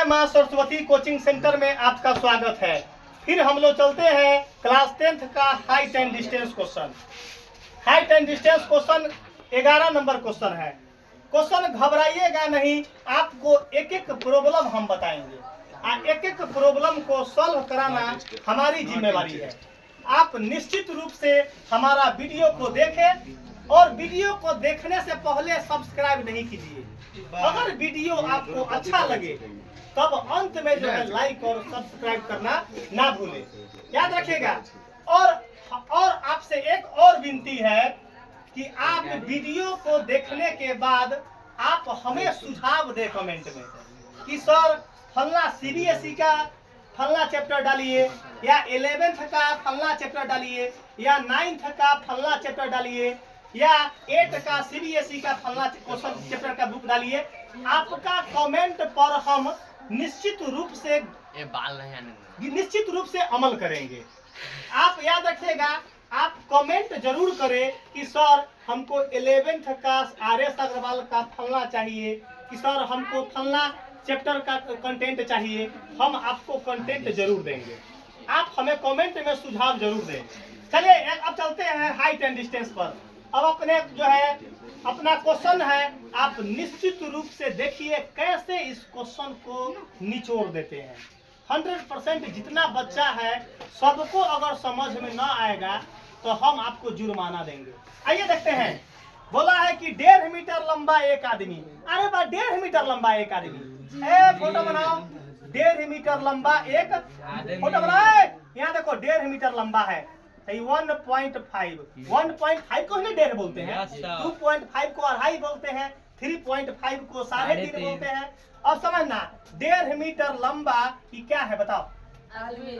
माँ Saraswati coaching centre में आपका स्वागत है। फिर हम लोग चलते हैं क्लास 10th का height and distance question. Height and distance question 11 number question है। क्वेश्चन घबराइएगा नहीं, आपको एक एक प्रॉब्लम हम बताएंगे। एक एक प्रॉब्लम को सॉल्व कराना हमारी जिम्मेवारी है। आप निश्चित रूप से हमारा वीडियो को देखें और वीडियो को देखने से पहले सब्सक्राइब नहीं कीजिए। अगर वीडियो आपको अच्छा लगे तब अंत में जो है लाइक और सब्सक्राइब करना ना भूलें, याद रखिएगा। और आपसे एक और विनती है कि आप वीडियो को देखने के बाद आप हमें सुझाव दें कमेंट में कि सर फलना सीबीएसई का फलना चैप्टर डालिए, या 11th का फलना चैप्टर डालिए, या 9th का फलना चैप्टर डालिए, या 8 का सीबीएसई का फलना क्वेश्चन चैप्टर का बुक डालिए। आपका कमेंट पर हम निश्चित रूप से अमल करेंगे। आप याद रखिएगा, आप कमेंट जरूर करें कि सर हमको 11th का आर.एस. अग्रवाल का फलना चाहिए, कि सर हमको फलना चैप्टर का कंटेंट चाहिए। हम आपको कंटेंट जरूर देंगे, आप हमें कमेंट में सुझाव जरूर दें। चलिए अब चलते हैं हाइट एंड डिस्टेंस पर। अब अपने जो है अपना क्वेश्चन है, आप निश्चित रूप से देखिए कैसे इस क्वेश्चन को निचोड़ देते हैं। 100% जितना बच्चा है सबको अगर समझ में ना आएगा तो हम आपको जुर्माना देंगे। आइए देखते हैं। बोला है कि 1.5 मीटर लंबा एक आदमी। अरे बा 1.5 मीटर लंबा एक आदमी। फोटो बनाओ। 1.5 मीटर लंबा एक फोटो बनाओ। यहाँ देखो 1.5 मीटर लंबा है। 1.5 को ही 1.5 बोलते हैं, 2.5 को 2.5 बोलते हैं, 3.5 को 3.5 बोलते हैं। अब समझना 1.5 मीटर लंबा ये क्या है बताओ? आदमी।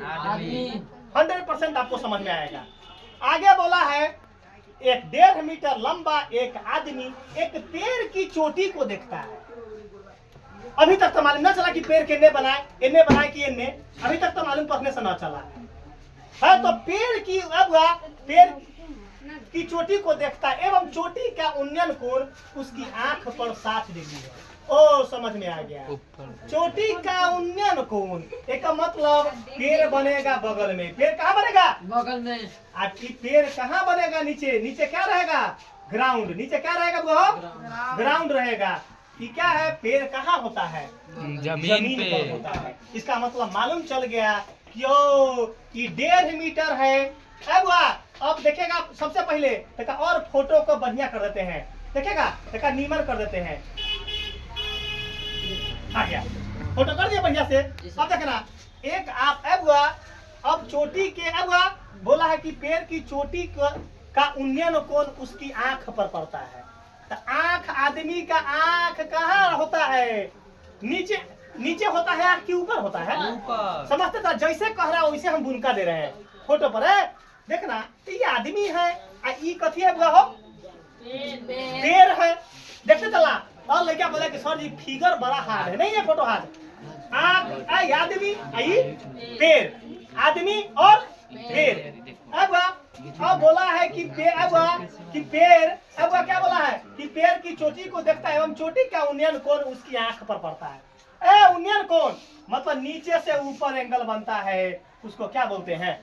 100% आपको समझ में आएगा। आगे बोला है एक 1.5 मीटर लंबा एक आदमी एक पेड़ की चोटी को देखता है। अभी तक तो मालूम ना चला कि पेड़ किन्ने बनाए कि इन्ने, अभी तक तो मालूम पढ़ने से ना चला है। तो पेड़ की चोटी को देखता है एवं चोटी का उन्नयन कोण उसकी आंख पर 60 डिग्री है। ओ समझ में आ गया। चोटी का उन्नयन कोण एक मतलब पेड़ बनेगा बगल में। पेड़ कहाँ बनेगा? बगल में। आपकी पेड़ कहाँ बनेगा? नीचे क्या रहेगा? ग्राउंड। नीचे क्या रहेगा वो? ग्राउंड रहेगा। कि क्या है? पेड़ कहाँ होता है? जमीन पर होता है। इसका मतलब मालूम चल गया क्यों कि 1.5 मीटर है। अब देखेगा सबसे पहले देखा और फोटो को बढ़िया कर देते हैं। देखेगा देखा नीमन कर देते हैं। आ गया फोटो कर दिया बढ़िया से। अब देखना एक आप अब चोटी के बोला है कि पेड़ की चोटी का उन्नयन कोण उसकी आंख पर पड़ता है। तो आंख आदमी का आंख कहाँ होता है? नीचे होता है, आंख के ऊपर होता है। समझते था? जैसे कह रहा है वैसे हम बुनका दे रहे हैं। फोटो पर है देखना, ये आदमी है, ये कथी है हो? पेड़ है। देखते चला। और लड़का बोला कि सर जी फिगर बड़ा हार्ड है। नहीं है फोटो हार्ड। आदमी पेड़, आदमी और पेड़। अब बोला है कि पेड़ क्या बोला है कि पेड़ की चोटी को देखता है एवं चोटी का उन्नयन कोण उसकी आंख पर पड़ता है। उन्नयन कोण मतलब नीचे से ऊपर एंगल बनता है, उसको क्या बोलते हैं?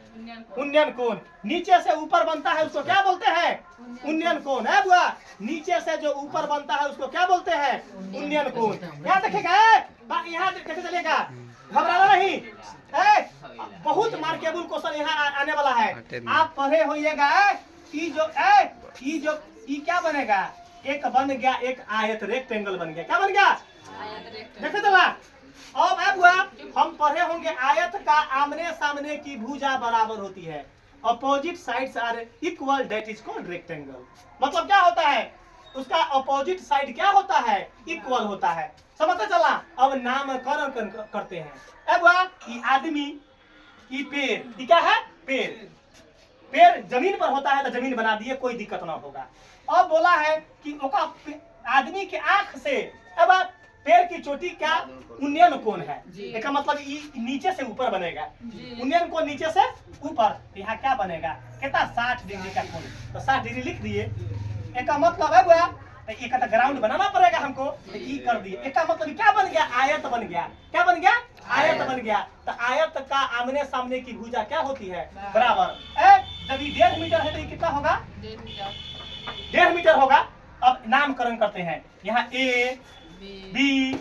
उन्नयन कोण। नीचे से ऊपर बनता है उसको क्या बोलते हैं? उन्नयन कोण। है बुआ? नीचे से जो ऊपर बनता है उसको क्या बोलते हैं? उन्नयन कोण। यहाँ देखेगा, यहाँ कैसे चलेगा, घबराना नहीं। बहुत मार्केबल क्वेश्चन यहाँ आने वाला है। आप पढ़े होइएगा कि जो क्या बनेगा? एक बन गया एक आयत, रेक्टेंगल बन गया। क्या बन गया? देखे चला। अब हम पढ़े होंगे आयत का आमने सामने की भुजा बराबर होती है। Opposite sides are equal, that is called rectangle. मतलब क्या होता है? उसका अपोजिट साइड क्या होता है? इक्वल होता है। समझते चला। अब नामकरण करते हैं। ये आदमी, ये पेड़, ये क्या है? पेड़ जमीन पर होता है तो जमीन बना दिए, कोई दिक्कत ना होगा। अब बोला है कि आदमी के आंख से पेड़ की चोटी का उन्नयन कोण है। इसका मतलब ये नीचे से ऊपर बनेगा। उन्नयन कोण नीचे से ऊपर। यहाँ क्या बनेगा? कितना? 60 डिग्री का कोण। तो 60 डिग्री लिख दिए। इसका मतलब तो एक ग्राउंड बनाना पड़ेगा हमको, तो ई कर दिए। एक का मतलब क्या बन गया? आयत बन गया। क्या बन गया? आयत बन गया। तो आयत का आमने सामने की भुजा क्या होती है? बराबर। जब ये 1.5 मीटर है तो ये कितना होगा? 1.5 मीटर होगा। अब नामकरण करते हैं, यहाँ ए बी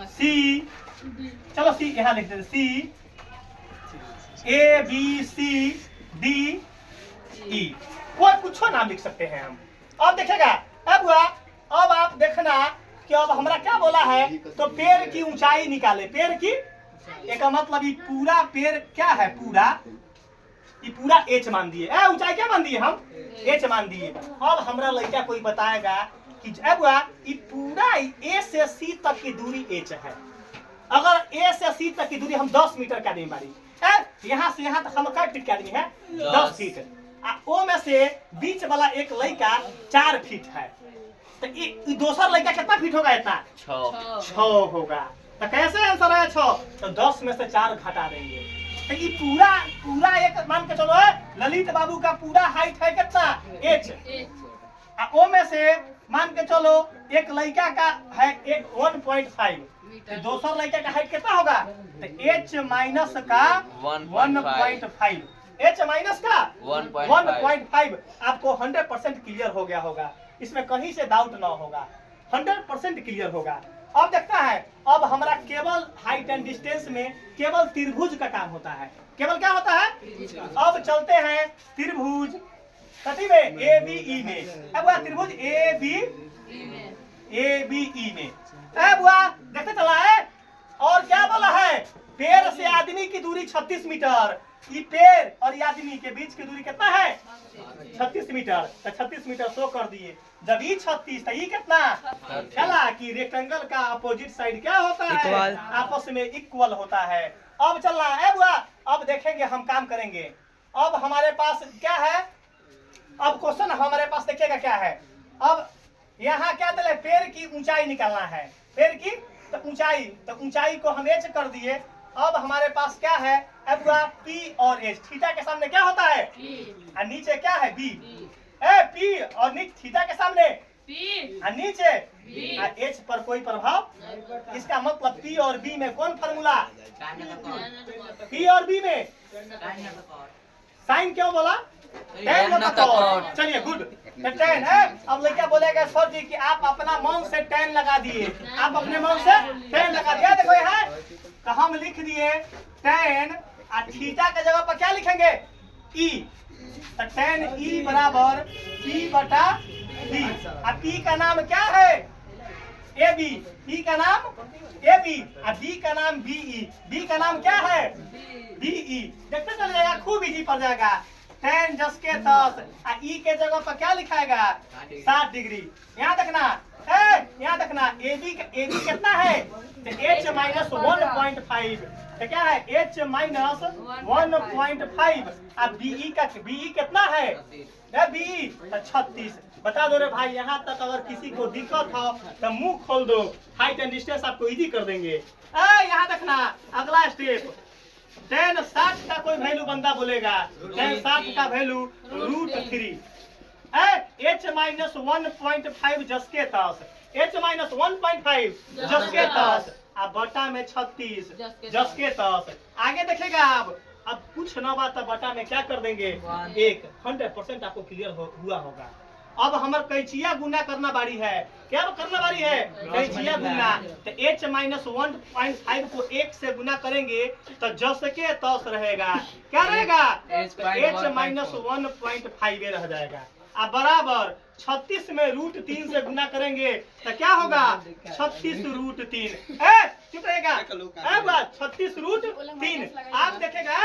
सी, चलो सी यहाँ लिख देते, सी A B C D E, कोई कुछ नाम लिख सकते हैं हम। अब देखेगा, अब आप देखना कि अब हमरा क्या बोला है, तो पेड़ की ऊंचाई निकाले। पेड़ की, एक मतलब ये पूरा पेड़ क्या है? पूरा, ये पूरा एच मान दिए। ऊंचाई क्या मान दिए हम? एच मान दिए। अब हमरा लड़का कोई बताएगा कि ये पूरा ए से सी तक की दूरी एच है। अगर ए से सी तक की दूरी हम 10 मीटर का आदमी मारी, यहाँ से यहाँ तक हम क्या फीट के आदमी है? 10 फीट। ओ में से बीच वाला एक लड़का 4 फीट है, तो ये दूसरा लड़का कितना फीट होगा? इतना 6 होगा। तो कैसे आंसर है 6? तो 10 में से 4 घटा देंगे। तो ये पूरा एक मान के चलो ललित बाबू का पूरा हाइट है कितना? एच। ओ में से मान के चलो एक लड़का का है 1.5, दूसरा लड़का का हाइट कितना होगा? तो एच माइनस का 1.5, एच माइनस का 1.5 आपको 100% क्लियर हो गया होगा। इसमें कहीं से डाउट ना होगा, 100% क्लियर होगा। अब देखता है, अब हमारा केवल हाइट एंड डिस्टेंस में केवल त्रिभुज का काम होता है। केवल क्या होता है? अब चलते हैं त्रिभुज कथी में? ए बी ई में। अब त्रिभुज ए बी ई में देखते चला है। और क्या बोला है? पेड़ से आदमी की दूरी 36 मीटर। ये पेड़ और ये आदमी के बीच की दूरी कितना है? 36 मीटर। तो 36 मीटर शो कर दिए। जब ये 36 तो ये कितना? चला कि रेक्टेंगल का अपोजिट साइड क्या होता है? आपस में इक्वल होता है। अब चलना है अब देखेंगे, हम काम करेंगे। अब हमारे पास क्या है? अब क्वेश्चन हमारे पास देखिएगा क्या है। अब यहाँ क्या दिले? पेड़ की ऊंचाई निकालना है। पेड़ की तो ऊंचाई को हम एच कर दिए। अब हमारे पास क्या है? पी और एच। थीटा के सामने क्या होता है? और नीचे क्या है? बी। पी और थीटा के सामने और नीचे एच पर कोई प्रभाव। इसका मतलब पी और बी में कौन फार्मूला? पी और बी में साइन क्यों बोला? चलिए गुड। टेन है। अब लड़का बोलेगा सर जी कि आप अपना मन से 10 लगा दिए। आप अपने मन से 10 लगा दिया। देखो यहाँ तो हम लिख दिए 10 और थीटा के जगह पर क्या लिखेंगे? ई। तो 10 ई बराबर पी बटा बी। और पी का नाम क्या है? A B. पी का नाम ए बी और बी का नाम बी ई। बी का नाम क्या है? B E. देखते चल जाएगा, खूब इजी पड़ जाएगा। 10 10 के 10 और ई के जगह पर क्या लिखाएगा? 60 डिग्री। यहाँ देखना, यहाँ देखना ए बी कितना है? तो एच माइनस 1.5। तो क्या है? एच माइनस 1.5 और बीई कितना है? बीई 36। बता दो रे भाई, यहाँ तक अगर किसी को दिक्कत हो तो मुंह खोल दो, हाइट एंड डिस्टेंस आपको इजी कर देंगे। यहाँ देखना अगला स्टेप, tan 60 का कोई वैल्यू बंदा बोलेगा, tan 60 का वैल्यू √3 h माइनस 1.5 जस के 10, h माइनस 1.5 जस के 10 अब बटा में 36 जस के 10। आगे देखेगा अब कुछ ना बात बटा में क्या कर देंगे 1। 100% आपको क्लियर हुआ होगा। अब हमारे कैंचिया गुना करना बारी है। क्या करना बारी है? कैंचिया गुना। तो h माइनस 1.5 को 1 से गुना करेंगे तो जस के 10 रहेगा। क्या रहेगा? h माइनस 1.5 रह जाएगा। अब बराबर 36 में √3 से गुना करेंगे तो क्या होगा? 36 √3। चुप रहेगा। 36 √3। आप देखेगा,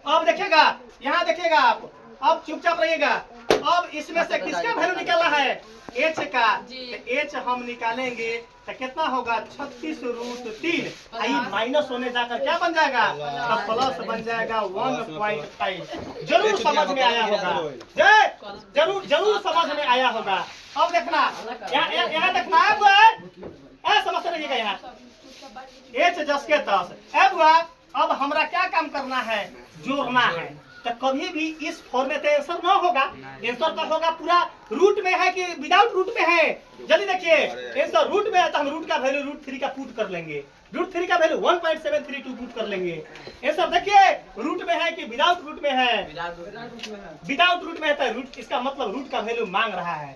अब देखेगा, यहाँ देखेगा आप। अब चुपचाप रहिएगा। अब इसमें से किसका वैल्यू निकालना है? h का। तो h हम निकालेंगे तो कितना होगा? 36 √3। माइनस होने जाकर क्या बन जाएगा? तो प्लस बन जाएगा 1.5। जरूर समझ में आया होगा। जरूर समझ में आया होगा। अब देखना यहाँ देखना है, समझते रहिएगा। यहाँ h जस के 10। अब हमरा क्या काम करना है? जोड़ना है। तो कभी भी इस फॉर्म में तो आंसर ना होगा। आंसर तो होगा पूरा रूट में है कि विदाउट रूट में है? जल्दी देखिए, आंसर रूट में है तो हम रूट का वैल्यू √3 का पुट कर लेंगे। √3 का वैल्यू 1.732 पुट कर लेंगे। आंसर देखिए, रूट में है कि विदाउट रूट में है? विदाउट रूट में है तो रूट, इसका मतलब रूट का वैल्यू मांग रहा है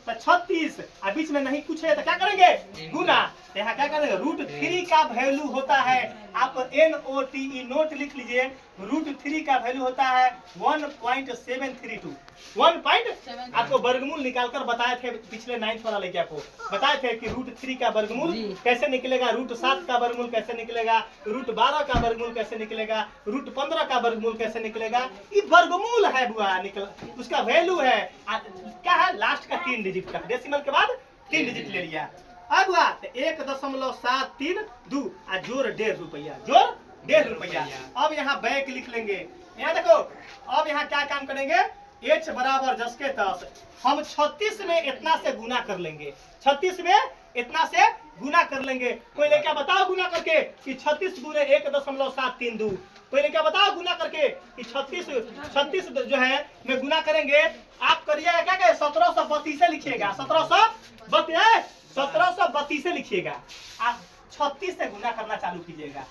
तो 36 और बीच में नहीं कुछ है तो क्या करेंगे? गुना। यहाँ क्या करेंगे? √3 का वैल्यू होता है, आप NOTE नोट लिख लीजिए, √3 का वैल्यू होता है 1.732। 1. आपको वर्गमूल निकालकर बताए थे पिछले 9th वाला लेके, आपको बताए थे कि √3 का वर्गमूल कैसे निकलेगा, √7 का वर्गमूल कैसे निकलेगा, √12 का वर्गमूल कैसे निकलेगा, √15 का वर्गमूल कैसे निकलेगा। ये वर्गमूल है बुआ, निकल उसका वैल्यू है क्या है? लास्ट का 3 डिजिट का, डेसिमल के बाद 3 डिजिट ले लिया। अब हुआ 1.732 और जोड़ ₹1.5, जोड़ ₹1.5। अब यहाँ बैक लिख लेंगे। यहाँ देखो, अब यहाँ क्या काम करेंगे? h बराबर 10 के 10 हम 36 में इतना से गुना कर लेंगे। 36 में इतना से गुना कर लेंगे। कोई लेके बताओ गुना करके कि 36 गुने 1.732। कोई लेके बताओ गुना करके कि 36 जो है में गुना करेंगे। आप करिएगा क्या कहे? 1732 से लिखिएगा, 1732 से लिखिएगा। आप 36 से गुना करना चालू कीजिएगा।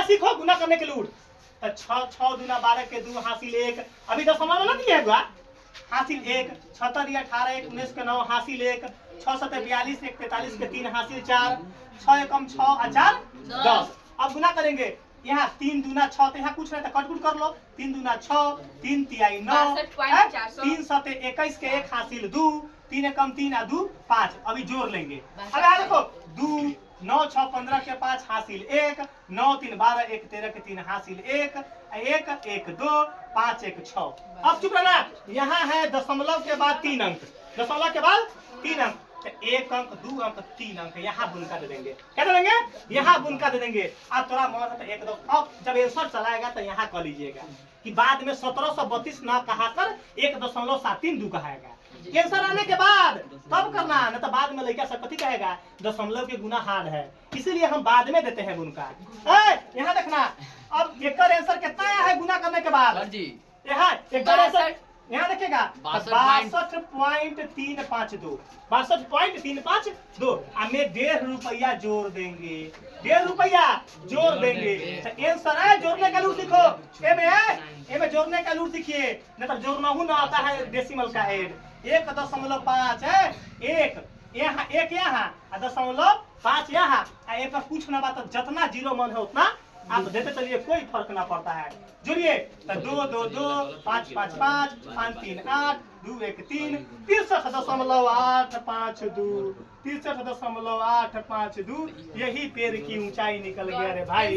सीखो गुना करने के लूट। 6 दूना 12 के 2 हासिल 1। अभी 10 हमारा ना दिया है हासिल 1, 76 या 18 1 19 के 9 हासिल 1, 6 7 42 1 43 के 3 हासिल 4, 6 एकम 6 और 4 10। अब गुना करेंगे। यहाँ 3 दूना 6, तो यहाँ कुछ नहीं तो कटकुट कर लो। 3 दूना 6, 3 तिहाई 9, 3 7 21 के 1 हासिल 2, 3 एकम 3 और 2 5। अभी जोड़ लेंगे। अब यहाँ देखो 2 9 6 15 के 5 हासिल 1, 9 3 12 1 13 के 3 हासिल 1, 1 1 2 5 1 6। अब चुप रहना। यहाँ है दशमलव के बाद 3 अंक, दशमलव के बाद 3 अंक, तो 1 अंक 2 अंक 3 अंक यहाँ बुनका दे देंगे। क्या दे देंगे? यहाँ बुनका दे देंगे। अब थोड़ा मोर है तो 1 2। अब जब आंसर चलाएगा तो यहाँ कर लीजिएगा कि बाद में 1732 ना कहाकर 1.732 कहाएगा। आंसर आने के बाद तब करना, न तो बाद में लड़का सब कथी कहेगा? दशमलव के गुना हार्ड है, इसीलिए हम बाद में देते हैं गुनका। यहाँ देखना, अब एक आंसर कितना आया है गुना करने के बाद? यहाँ एक आंसर यहाँ देखिएगा 62.352, 62.352। हमें ₹1.5 जोड़ देंगे, ₹1.5 जोड़ देंगे। आंसर है, जोड़ने का लूट लिखो। एमे जोड़ने का लूट सीखिए, नहीं तो जोड़ना हूँ ना आता है डेसिमल का हेड। 1.5 है, 1 यहाँ 1 यहाँ 0.5 यहाँ। एक पर कुछ ना बात, जितना जीरो मन है उतना आप देते चलिए, कोई फर्क ना पड़ता है। जुड़िए तो 2 2 2 5 5 5 5 3 8 2 1 3 63.852, 63.852। यही पेड़ की ऊंचाई निकल गया रे भाई।